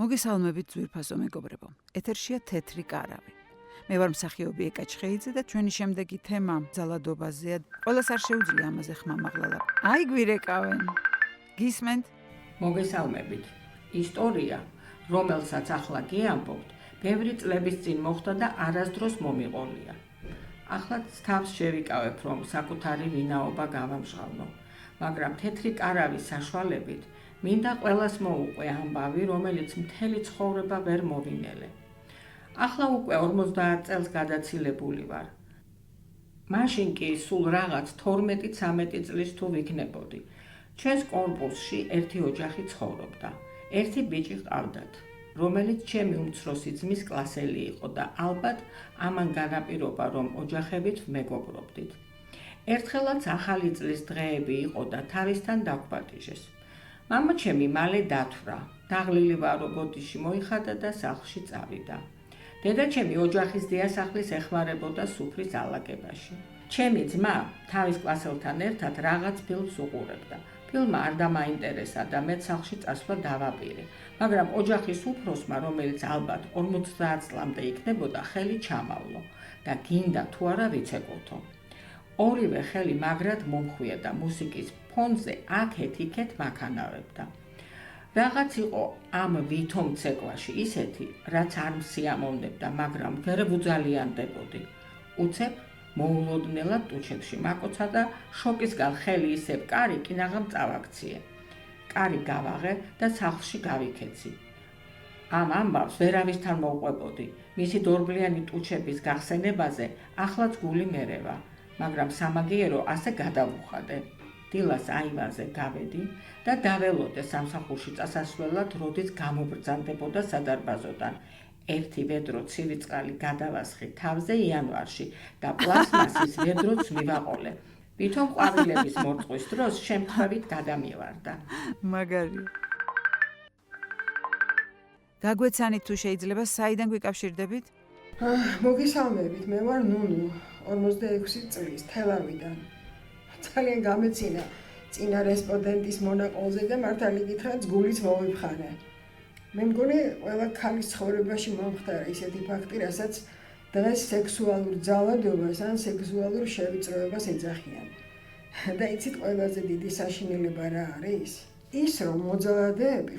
მოგესალმებით ძვირფასო მეგობრებო. ეთერშია თეთრი კარავი. მე ვარ მსახიობი ეკა ჩხეიძე და ჩვენი შემდეგი თემა ძალადობაზეა. ყველას არ შეუძლია ამაზე ხმამაღლა. აი გვირეკავენ. გისმენთ? მოგესალმებით. ისტორია, რომელსაც ახლა გიამბობთ, ბევრი წლების წინ მოხდა და არასდროს მომიყოლია. ახლა თავს შევიკავებ, რომ საკუთარი ვინაობა გავამჟღავნო, მაგრამ თეთრი კარავის საშუალებით მინდა ყველას მოუყვე ამბავი, რომელიც მთელი ცხოვრება ვერ მოვინელე. ახლა უკვე 50 წელს გადაცილებული ვარ. მაშინ კი სულ რაღაც 12-13 წლის თუ ვიქნებოდი. ჩვენს კორპუსში ერთი ოჯახი ცხოვრობდა. ერთი ბიჭი ჰყავდათ, რომელიც ჩემი უმცროსი ძმის კლასელი იყო და ალბათ ამან განაპირობა, რომ ოჯახებით ვმეგობრობდით. ერთხელაც ახალი წლის დღეები იყო და თავისთან დაგვბატიჟეს. მამაჩემი მალე დათვრა, დაღლილი ვარო ბოდიში მოიხადა და სახლში წავიდა. დედაჩემი ოჯახის დიასახლის ეხმარებოდა სუფრის ალაგებაში. ჩემი ძმა თავის კლასელთან ერთად რაღაც ფილმს უყურებდა. ფილმმა არ დამაინტერესა და მეც სახლში წასვლა დავაპირე, მაგრამ ოჯახის უფროსმა, რომელიც ალბათ 50 წლამდე იქნებოდა, ხელი ჩამავლო და გინდა თუ არა ვიცეკოთო. ორივე ხელი მაგრად მომხვია და მუსიკის ფონზე აქეთ-იქეთ მაქანავებდა. რაღაც იყო ამ ვითომ ცეკვაში ისეთი, რაც არ მსიამოვნებდა, მაგრამ ვერ ვუძალიანდებოდი. უცებ მოულოდნელად ტუჩებში მაკოცა და შოკისგან ხელი ისევ კარი კინაღამ წავაქციე. კარი გავაღე და სახლში გავიქეცი. ამ ამბავს ვერავისთან მოვყვებოდი. მისი დორბლიანი ტუჩების გახსენებაზე ახლაც გული მერევა, მაგრამ სამაგიერო ასე გადავუხადე. დილას აივანზე გავედი და დაველოდე სამსახურში წასასვლელად, როდის გამობრძანდებოდა სადარბაზოდან. ერთი ვედრო ცივი წყალი გადავასხი თავზე იანვარში და პლასმასის ვედროც მივაყოლე. ვითომ ყვავილების მორწყვის დროს შემთხვევით გადამივარდა. მაგარი. გაგვეცანით თუ შეიძლება, საიდან გვიკავშირდებით? მოგესალმებით, მე ვარ ნუნუ, 46 წლის, თელავიდან. ძალიან გამეცინა წინა რესპონდენტის მონაყოლზე და მართალი გითხრათ, გულიც მოვიფხანე. მე მგონი ყველა ქალის ცხოვრებაში მომხდარა ისეთი ფაქტი, რასაც დღეს სექსუალურ ძალადობას ან სექსუალურ შევიწროებას ეძახიან. და იცით ყველაზე დიდი საშინელება რა არის? ის რომ მოძალადეები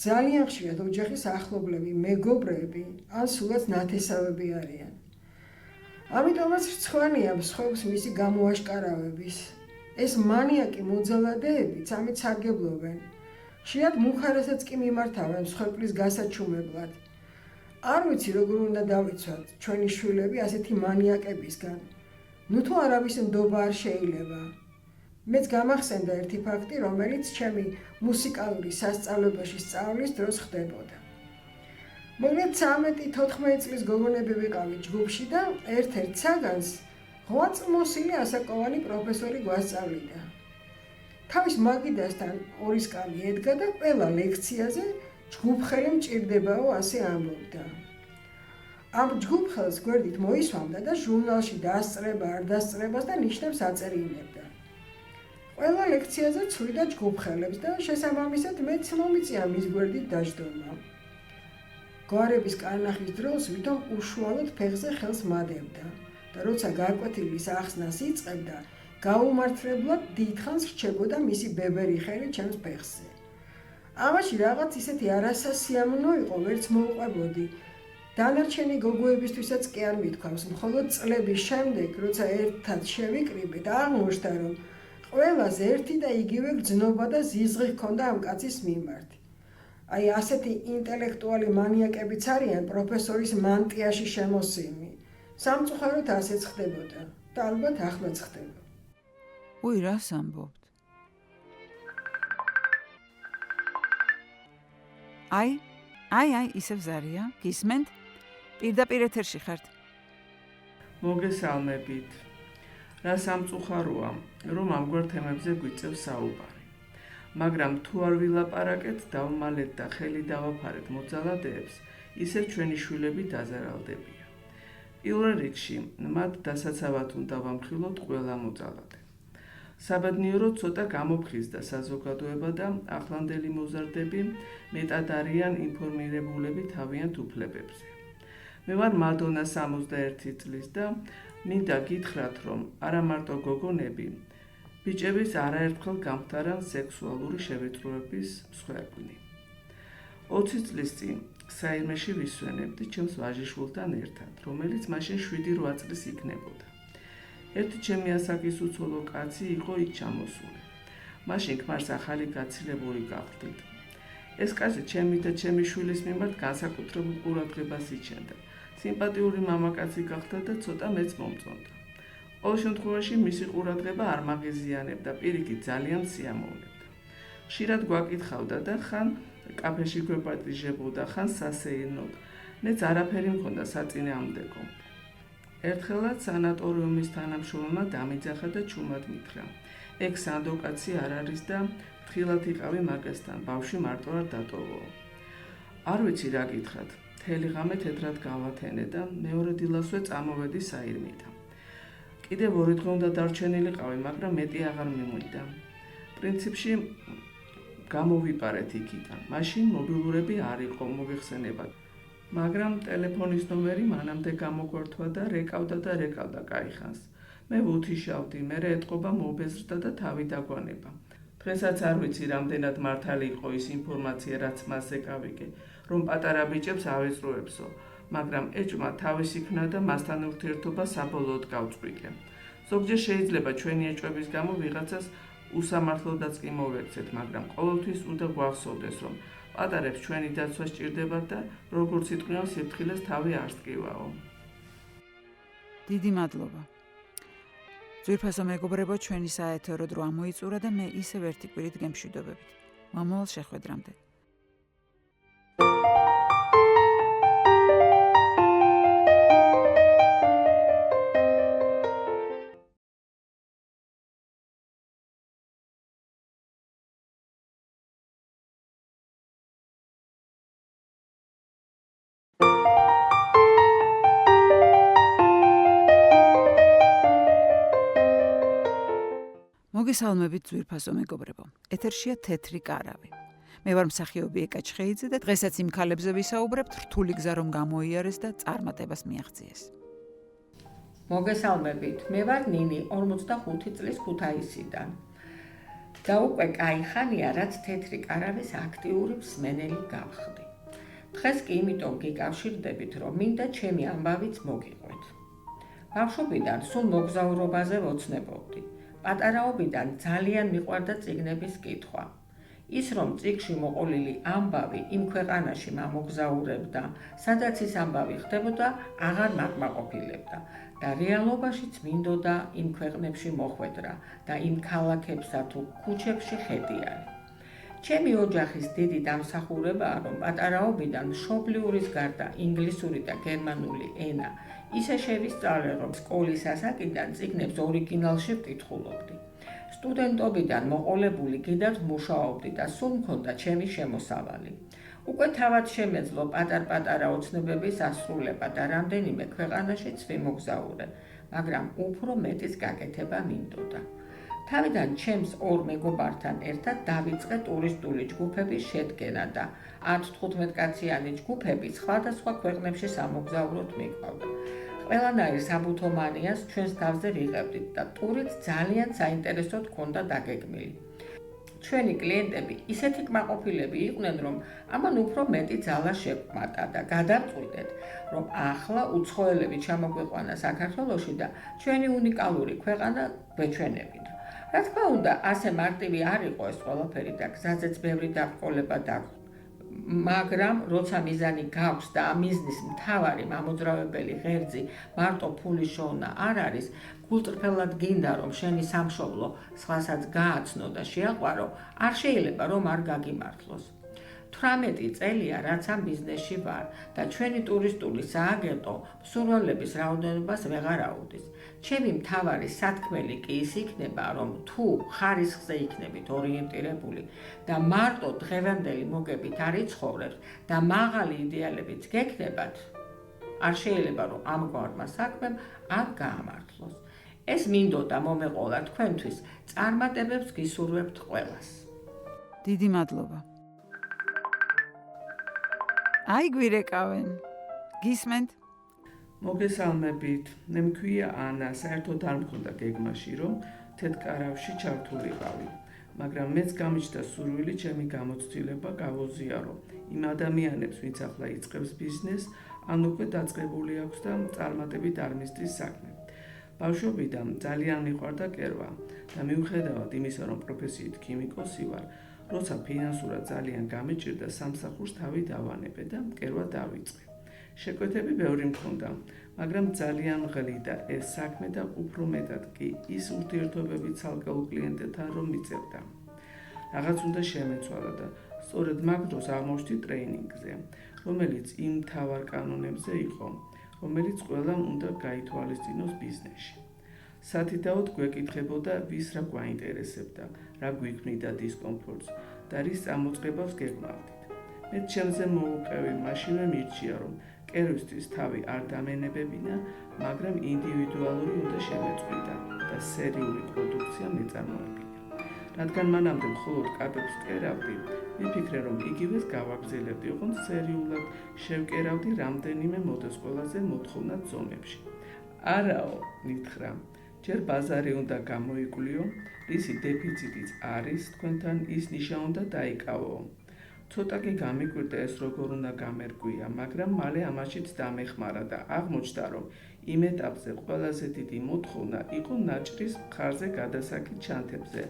ძალიან ხშირად ოჯახის ახლობლები, მეგობრები ან სულაც ნათესავები არიან. ამიტომაც რცხვენია მსხვერპლს მისი გამოაშკარავების. ეს მანიაკი მოძალადეებიც ამით სარგებლობენ. ხშირად მუხარასაც კი მიმართავენ მსხვერპლის გასაჩუმებლად. არ ვიცი როგორ უნდა დავიცვათ ჩვენი შვილები ასეთი მანიაკებისგან. ნუ თუ არავის ნდობა არ შეიძლება. მეც გამახსენდა ერთი ფაქტი, რომელიც ჩემი მუსიკალური სასწავლებელში სწავლის დროს ხდებოდა. მოგეთ 13-14 წლის გოგონები ვიყავით ჯგუფში და ერთ-ერთ საგანს ღვაწლმოსილი ასაკოვანი პროფესორი გვასწავლიდა. თავის მაგიდასთან ორი სკალი ედგა და ყველა ლექციაზე ჯგუფხელი მჭირდებაო ასე ამბობდა. ამ ჯგუფხელს გვერდით მოისვამდა და ჟურნალში დასწრება არ დასწრებას და ნიშნებს აწერილებდა. ყველა ლექციაზე ცვლიდა ჯგუფხელებს და შესაბამისად მეც მომიწია მის გვერდით დაждდომა. გვარების კარნახის დროს ვითომ უშუალოდ ფეხზე ხელს მადევდა და როცა გარკვეთილის ახსნას იწყებდა, გაუმართლებლად დიდხანს რჩებოდა მისი ბებერი ხელი ჩემს ფეხზე. ამაში რაღაც ისეთი არასასიამოვნო იყო, ვერც მოვყვებოდი. დანარჩენი გოგოებისთვისაც კი არ მithქვავს, მხოლოდ წლების შემდეგ, როცა ერთად შევიკრიბეთ, აღმოჩნდა, რომ ყველას ერთი და იგივე გრძნობა და ზიზღი ჰქონდა ამ კაცის მიმართ. აი ასეთი ინტელექტუალი მანიაკებიც არიან პროფესორის მანტიაში შემოსილნი. სამწუხაროდ ასეც ხდებოდა და ალბათ ახლაც ხდება. უი, რას ამბობთ? აი, ისევ ზარია, გისმენთ? პირდაპირ ეთერში ხართ. მოგესალმებით. რა სამწუხაროა, რომ ამგვარ თემებზე გვიწევს საუბარი. მაგრამ თუ არ ვილაპარაკეთ, დავმალეთ და ხელი დავაფარეთ მოძალადეებს, ისევ ჩვენი შვილები დაზარალდებიან. პირველ რიგში, მათ დასაცავად უნდა ვამხილოთ ყველა მოძალადე. საბედნიეროდ ცოტა გამოფხიზდა საზოგადოება და ახლანდელი მოზარდები მეტად არიან ინფორმირებულები თავიანთ უფლებებზე. მე ვარ მადონა 61 წლის და მინდა გითხრათ, რომ არა მარტო გოგონები, ბიჭების არაერთხელ გამხდარან სექსუალური შევიწროების მსხვერპლი. 20 წლის წინ საირმეში ვისვენებდი ჩემს ვაჟიშვილთან ერთად, რომელიც მაშინ 7-8 წლის იქნებოდა. ერთი ჩემი ასაკის უცოლო კაცი იყო იქ ჩამოსული. მაშინ ქმარს ახალი გაცილებული გავხდით. ეს კაცი ჩემი და ჩემი შვილის მიმართ განსაკუთრებულ ყურადღებას იჩენდა. სიმპათიური მამაკაცი გახდა და ცოტა მეც მომწონდა. ყოველ შემთხვევაში მისი ყურადღება არ მაღიზიანებდა, პირიქით ძალიან სიამოვნებდა. ხშირად გვაკითხავდა და ხან კაფეში გვეპატიჟებოდა, ხან სასეირნოდ. მეც არაფერი მქონდა საწინააღმდეგო. ერთხელაც სანატორიუმის თანამშრომელმა დამიძახა და ჩუმად მითხრა: ეგ სანდო კაცი არ არის და ფრთხილად იყავი მაგასთან, ბავშვი მარტო არ დატოვო. არ ვიცი რა გითხრათ, მთელი ღამე თეთრად გავათენე და მეორე დილასვე წამოვედი საირმიდან. კიდევ 2 დღე უნდა დარჩენილიყავი, მაგრამ მეტი აღარ მიმოვიდა. პრინციპში გამოვიპარეთ იქიდან. მაშინ მობილურები არ იყო მოგეხსენებათ. მაგრამ ტელეფონის ნომერი მანამდე გამოგვართვა და რეკავდა კაიხანს. მე ვუთიშავდი, მერე ეტყობა მობეზრდა და თავი დაგვანება. დღესაც არ ვიცი რამდენად მართალი იყო ის ინფორმაცია, რაც მას ეკავიგე, რომ პატარა ბიჭებს ავეწროებსო, მაგრამ ეჭვმა თავის იქნა და მასთან ურთიერთობა საბოლოოდ გავწყვიტე. ზოგჯერ შეიძლება ჩვენი ეჭვების გამო ვიღაცას უსამართლოდაც კი მოვექცეთ, მაგრამ ყოველთვის უნდა გვახსოვდეს, რომ პატარებს ჩვენი დაცვა სჭირდებათ და როგორც იტყვიან, სიფრთხილეს თავი არ სკივაო. დიდი მადლობა. ძვირფასო მეგობრებო, ჩვენი საეთერო დრო ამოიწურა და მე ისევ ერთი კვირით გემშვიდობებით. მომავალ შეხვედრამდე. მოგესალმებით ძვირფასო მეგობრებო. ეთერშია თეთრი კარავი. მე ვარ მსახიობი ეკა ჩხეიძე და დღესაც იმ ქალებზე ვისაუბრებთ, რთული გზა რომ გამოიარეს და წარმატებას მიაღწიეს. მოგესალმებით. მე ვარ ნინი 45 წლის ქუთაისიდან. და უკვე კაიხანია, რაც თეთრი კარავის აქტიური მსმენელი გავხდი. დღეს კი იმიტომ გიკავშირდებით, რომ მინდა ჩემი ამბავიც მოგიყვეთ. ბავშვობიდან სულ მოგზაურობაზე ვოცნებობდი. პატარაობიდან ძალიან მიყვარდა წიგნების კითხვა. ის რომ წიგნში მოყოლილი ამბავი იმ ქვეყანაში მამოგზაურებდა, სადაც ის ამბავი ხდებოდა, აღარ მაკმაყოფილებდა და რეალობაშიც მინდოდა იმ ქვეყნებში მოხვედრა და იმ ქალაქებსა თუ ქუჩებში ხედიანი. ჩემი ოჯახის დიდი დამსახურებაა, რომ პატარაობიდან მშობლიურის გარდა ინგლისური და გერმანული ენა ისე შევისწავლე, რომ სკოლის ასაკიდან წიგნებს ორიგინალში ვკითხულობდი. სტუდენტობიდან მოყოლებული კიდევ მუშაობდი და სულ მქონდა ჩემი შემოსავალი. უკვე თავად შემეძლო პატარ-პატარა ოცნებების ასრულება და რამდენიმე ქვეყანაშიც ვიმოგზაურე, მაგრამ უფრო მეტის გაკეთება მინდოდა. თავიდან ჩემს 2 მეგობართან ერთად დავიწყე ტურისტული ჯგუფების შედგენა და 10-15 კაციანი ჯგუფები სხვადასხვა ქვეყნებში სამოგზაუროდ მიყვავდა. ყველანაირ საბუთო მანიას ჩვენს თავზე ვიღებდით და ტურით ძალიან საინტერესოდ ჰქონდა დაგეგმილი. ჩვენი კლიენტები ისეთი კმაყოფილები იყვნენ, რომ ამან უფრო მეტი ძალა შეგვმატა და გადავწყვიტეთ, რომ ახლა უცხოელები ჩამოგვიყვანა საქართველოში და ჩვენი უნიკალური ქვეყანა გვეჩვენებინა. რა თქმა უნდა, ასე მარტივი არ იყო ეს ყველაფერი და გზაზეც ბევრი დაბრკოლება დაგვხდა. მაგრამ როცა მიზანი გაქვს და ამ მიზნის მთავარი მამოძრავებელი ღერძი მარტო ფულის შოვნა არ არის, გულწრფელად გინდა რომ შენი სამშობლო სხვასაც გააცნო და შეაყვარო, არ შეიძლება რომ არ გაგიმართლოს. 18 წელია რაც ამ ბიზნესში ვარ და ჩვენი ტურისტული სააგენტო მსურველების რაოდენობას ვეღარ აუდის. ჩემი მთავარი სათქმელი კი ის იქნება, რომ თუ ხარისხზე იქნებით ორიენტირებული და მარტო დღევანდელი მოგებით არ იცხოვრებთ და მაღალი იდეალებიც გექნებათ, არ შეიძლება რომ ამგვარმა საქმემ არ გაამართლოს. ეს მინდოდა მომეყოლა თქვენთვის, წარმატებებს გისურვებთ ყველას. დიდი მადლობა. აი გვირეკავენ. გისმენთ? მოგესალმებით. მე მქვია ანა, საერთოდ არ მქონდა გეგმაში, რომ თეთრკარავში ჩართულიყავი. მაგრამ მეც გამიჩნდა სურვილი ჩემი გამოცდილება გავოზიარო იმ ადამიანებს, ვინც ახლა იწყებს ბიზნესს, ან უკვე დაწყებული აქვს და წარმატებით არ მისდის საქმე. ბავშვობიდან ძალიან მიყვარდა კერვა და მიუხედავად იმისა, რომ პროფესიით ქიმიკოსი ვარ, როცა ფინანსურად ძალიან გამიჭირდა, სამსახურს თავი დავანებე და კერვა დავიწყე. შეკვეთები ბევრი მქონდა, მაგრამ ძალიან მღლიდა ეს საქმე და უფრო მეტად კი ის ურთიერთობები ცალკეულ კლიენტებთან რომ მიწევდა. რაღაც უნდა შემეცვალა და სწორედ მაგ დროს აღმოჩნდი ტრეინინგზე, რომელიც იმ მთავარ კანონებზე იყო, რომელიც ყველამ უნდა გაითვალისწინოს ბიზნესში. სათითაოდ გვეკითხებოდა, ვის რა გვაინტერესებდა, რა გვიქმნიდა დისკომფორტს და რის წამოწყებას გეგმავდით. მე ჩემზე მოუყევი, მაშინვე მირჩია, რომ კერვისთვის თავი არ დამენებებინა, მაგრამ ინდივიდუალური უნდა შემეწყვიტა და სერიული პროდუქცია მეწარმოებინა. რადგან მანამდე მხოლოდ კაბებს ვკერავდი, მიფიქრე, რომ იგივეს გავაგრძელებდი, ოღონდ სერიულად შევკერავდი რამდენიმე მოდეს ყველაზე მოთხოვნად ზომებში. არაო, მითხრა, ჯერ ბაზარი უნდა გამოიკვლიო, რისი დეფიციტიც არის, თქვენთან ის ნიშა უნდა დაიკავო. ცოტა კი გამიკვირდა ეს როგორ უნდა გამერკვია, მაგრამ მალე ამაშიც დამეხმარა და აღმოჩნდა, რომ იმ ეტაპზე ყველაზე დიდი მოთხოვნა იყო ნაჭრის მხარზე გადასაკით ჩანთებზე,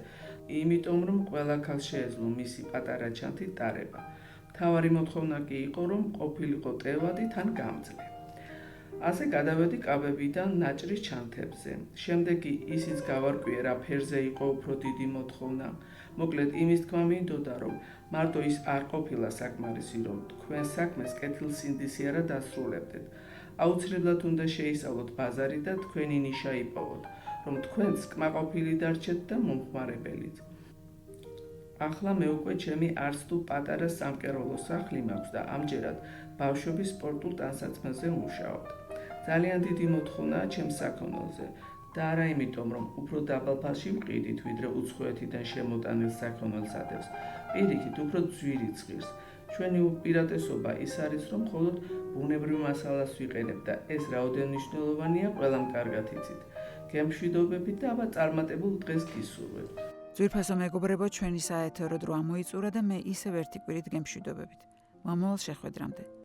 იმიტომ რომ ყველა ქალს შეეძლო მისი პატარა ჩანთით ტარება. მთავარი მოთხოვნა კი იყო, რომ ყოფილიყო ტევადი თან გამძლე. ასე გადავედი კაბებიდან ნაჭრის ჩანთებზე. შემდეგ კი ისიც გავარკვიე, რა ფერზე იყო უფრო დიდი მოთხოვნა. მოკლედ იმის თქმა მინდოდა, რომ მარტო ის არ ყოფილა საკმარისი, რომ თქვენ საქმეს კეთილსინდისი არა დასრულებდეთ. აუცილებლად უნდა შეისწავლოთ ბაზარი და თქვენი ნიშა იპოვოთ, რომ თქვენც კმაყოფილი დარჩეთ და მომხმარებელიც. ახლა მე უკვე ჩემი არც თუ პატარა სამკეროლო სახლი მაქვს და ამჯერად ბავშვების სპორტულ ტანსაცმელზე ვმუშაობ. ძალიან დიდი მოთხოვნაა ჩემს საქონელზე და არა იმიტომ, რომ უფრო დაბალ ფასში ვყიდით, ვიდრე უცხოეთიდან შემოტანილ საქონელსადებს. პირიქით, უფრო ძვირიც ღირს. ჩვენი უპირატესობა ის არის, რომ მხოლოდ ბუნებრივ მასალას ვიყენებ და ეს რაოდენ მნიშვნელოვანია, ყველამ კარგად იცით. გემშვიდობებით და აბა წარმატებულ დღეს გისურვებთ. ძვირფასო მეგობრებო, ჩვენი საეთერო დრო ამოიწურა და მე ისევ ერთი კვირით გემშვიდობებით. მომავალ შეხვედრამდე.